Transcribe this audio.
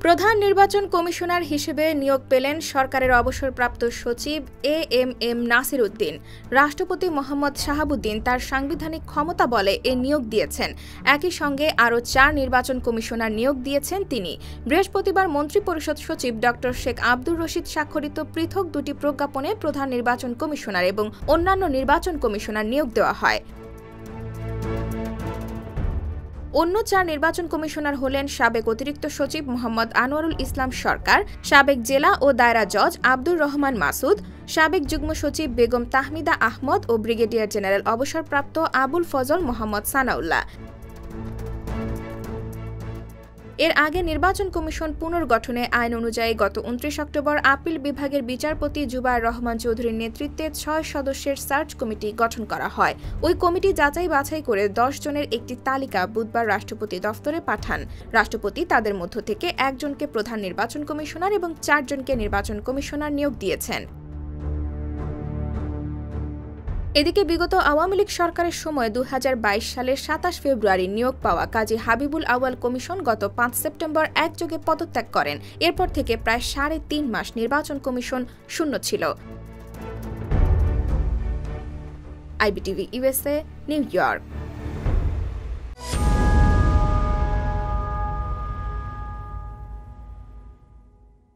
প্রধান নির্বাচন কমিশনার হিসেবে নিয়োগ পেলেন সরকারের অবসরপ্রাপ্ত সচিব এএমএম নাসির উদ্দিন। রাষ্ট্রপতি মোহাম্মদ শাহাবুদ্দিন তার সাংবিধানিক ক্ষমতা বলে এ নিয়োগ দিয়েছেন। একই সঙ্গে আরও 4 নির্বাচন কমিশনার নিয়োগ দিয়েছেন তিনি। বৃহস্পতিবার মন্ত্রিপরিষদ সচিব ড শেখ আব্দুর রশিদ স্বাক্ষরিত পৃথক 2টি প্রজ্ঞাপনে প্রধান নির্বাচন কমিশনার এবং অন্যান্য নির্বাচন কমিশনার নিয়োগ দেওয়া হয়। অন্য 4 নির্বাচন কমিশনার হলেন সাবেক অতিরিক্ত সচিব মোহাম্মদ আনোয়ারুল ইসলাম সরকার, সাবেক জেলা ও দায়রা জজ আব্দুর রহমান মাসুদ, সাবেক যুগ্ম সচিব বেগম তাহমিদা আহমদ ও ব্রিগেডিয়ার জেনারেল অবসরপ্রাপ্ত আবুল ফজল মোহাম্মদ সানাউল্লাহ। এর আগে নির্বাচন কমিশন পুনর্গঠনে আইন অনুযায়ী গত 29 অক্টোবর আপিল বিভাগের বিচারপতি জুবায়ের রহমান চৌধুরীর নেতৃত্বে 6 সদস্যের সার্চ কমিটি গঠন করা হয়। ওই কমিটি যাচাই বাছাই করে 10 জনের একটি তালিকা বুধবার রাষ্ট্রপতি দফতরে পাঠান। রাষ্ট্রপতি তাদের মধ্য থেকে 1 জনকে প্রধান নির্বাচন কমিশনার এবং 4 জনকে নির্বাচন কমিশনার নিয়োগ দিয়েছেন। এদিকে বিগত আওয়ামী লীগ সরকারের সময় 2022 সালের 27 ফেব্রুয়ারি নিয়োগ পাওয়া কাজী হাবিবুল আউয়াল কমিশন গত 5 সেপ্টেম্বর একযোগে পদত্যাগ করেন। এরপর থেকে প্রায় 3.5 মাস নির্বাচন কমিশন শূন্য ছিল। IBTV USA, new York.